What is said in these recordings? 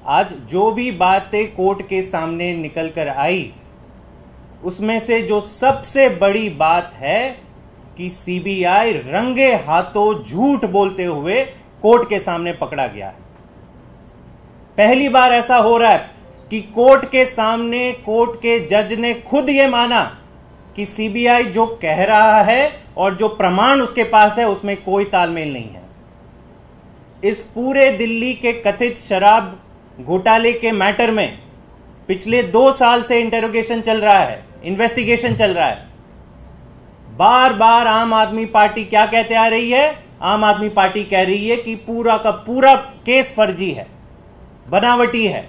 आज जो भी बातें कोर्ट के सामने निकल कर आई, उसमें से जो सबसे बड़ी बात है कि सीबीआई रंगे हाथों झूठ बोलते हुए कोर्ट के सामने पकड़ा गया है। पहली बार ऐसा हो रहा है कि कोर्ट के सामने कोर्ट के जज ने खुद यह माना कि सीबीआई जो कह रहा है और जो प्रमाण उसके पास है उसमें कोई तालमेल नहीं है। इस पूरे दिल्ली के कथित शराब घोटाले के मैटर में पिछले 2 साल से इंटेरोगेशन चल रहा है, इन्वेस्टिगेशन चल रहा है। बार बार आम आदमी पार्टी क्या कहते आ रही है? आम आदमी पार्टी कह रही है कि पूरा का पूरा केस फर्जी है, बनावटी है।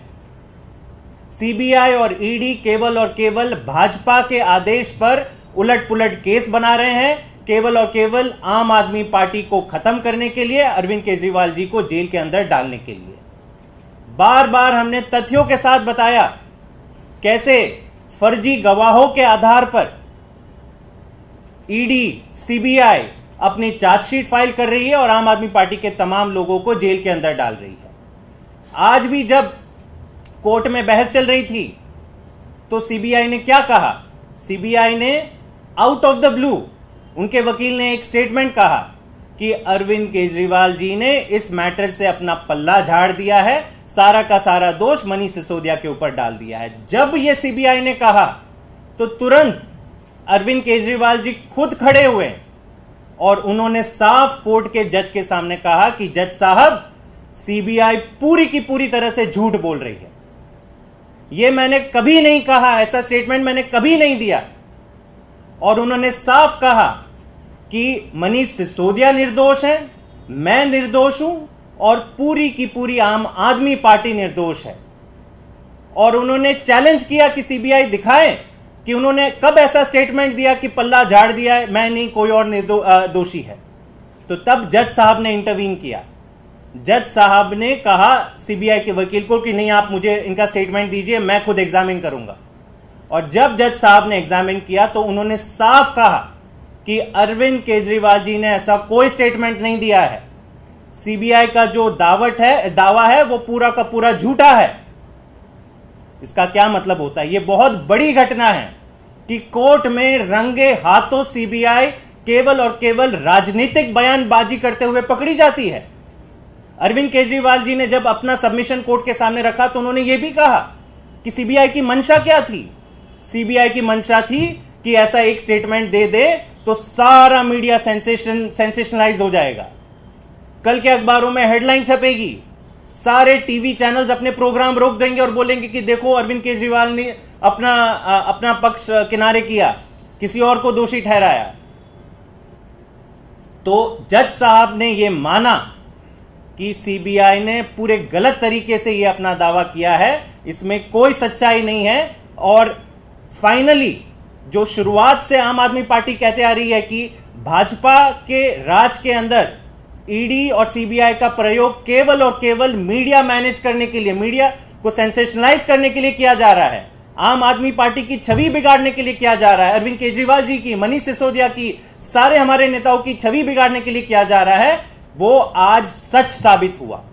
सीबीआई और ईडी केवल और केवल भाजपा के आदेश पर उलट पुलट केस बना रहे हैं, केवल और केवल आम आदमी पार्टी को खत्म करने के लिए, अरविंद केजरीवाल जी को जेल के अंदर डालने के लिए। बार बार हमने तथ्यों के साथ बताया कैसे फर्जी गवाहों के आधार पर ईडी, सीबीआई अपनी चार्जशीट फाइल कर रही है और आम आदमी पार्टी के तमाम लोगों को जेल के अंदर डाल रही है। आज भी जब कोर्ट में बहस चल रही थी तो सीबीआई ने क्या कहा? सीबीआई ने आउट ऑफ द ब्लू, उनके वकील ने एक स्टेटमेंट कहा कि अरविंद केजरीवाल जी ने इस मैटर से अपना पल्ला झाड़ दिया है, सारा का सारा दोष मनीष सिसोदिया के ऊपर डाल दिया है। जब यह सीबीआई ने कहा तो तुरंत अरविंद केजरीवाल जी खुद खड़े हुए और उन्होंने साफ कोर्ट के जज के सामने कहा कि जज साहब, सीबीआई पूरी की पूरी तरह से झूठ बोल रही है। यह मैंने कभी नहीं कहा, ऐसा स्टेटमेंट मैंने कभी नहीं दिया। और उन्होंने साफ कहा कि मनीष सिसोदिया निर्दोष है, मैं निर्दोष हूं और पूरी की पूरी आम आदमी पार्टी निर्दोष है। और उन्होंने चैलेंज किया कि सीबीआई दिखाए कि उन्होंने कब ऐसा स्टेटमेंट दिया कि पल्ला झाड़ दिया है, मैं नहीं, कोई और दोषी है। तो तब जज साहब ने इंटरवीन किया। जज साहब ने कहा सीबीआई के वकील को कि नहीं, आप मुझे इनका स्टेटमेंट दीजिए, मैं खुद एग्जामिन करूंगा। और जब जज साहब ने एग्जामिन किया तो उन्होंने साफ कहा कि अरविंद केजरीवाल जी ने ऐसा कोई स्टेटमेंट नहीं दिया है। सीबीआई का जो दावा है वो पूरा का पूरा झूठा है। इसका क्या मतलब होता है? यह बहुत बड़ी घटना है कि कोर्ट में रंगे हाथों सीबीआई केवल और केवल राजनीतिक बयानबाजी करते हुए पकड़ी जाती है। अरविंद केजरीवाल जी ने जब अपना सबमिशन कोर्ट के सामने रखा तो उन्होंने यह भी कहा कि सीबीआई की मंशा क्या थी। सीबीआई की मंशा थी कि ऐसा एक स्टेटमेंट दे दे तो सारा मीडिया सेंसेशनलाइज हो जाएगा, कल के अखबारों में हेडलाइन छपेगी, सारे टीवी चैनल्स अपने प्रोग्राम रोक देंगे और बोलेंगे कि देखो अरविंद केजरीवाल ने अपना पक्ष किनारे किया, किसी और को दोषी ठहराया। तो जज साहब ने यह माना कि सीबीआई ने पूरे गलत तरीके से यह अपना दावा किया है, इसमें कोई सच्चाई नहीं है। और फाइनली जो शुरुआत से आम आदमी पार्टी कहते आ रही है कि भाजपा के राज के अंदर ईडी और सीबीआई का प्रयोग केवल और केवल मीडिया मैनेज करने के लिए, मीडिया को सेंसेशनलाइज करने के लिए किया जा रहा है, आम आदमी पार्टी की छवि बिगाड़ने के लिए किया जा रहा है, अरविंद केजरीवाल जी की, मनीष सिसोदिया की, सारे हमारे नेताओं की छवि बिगाड़ने के लिए किया जा रहा है, वो आज सच साबित हुआ।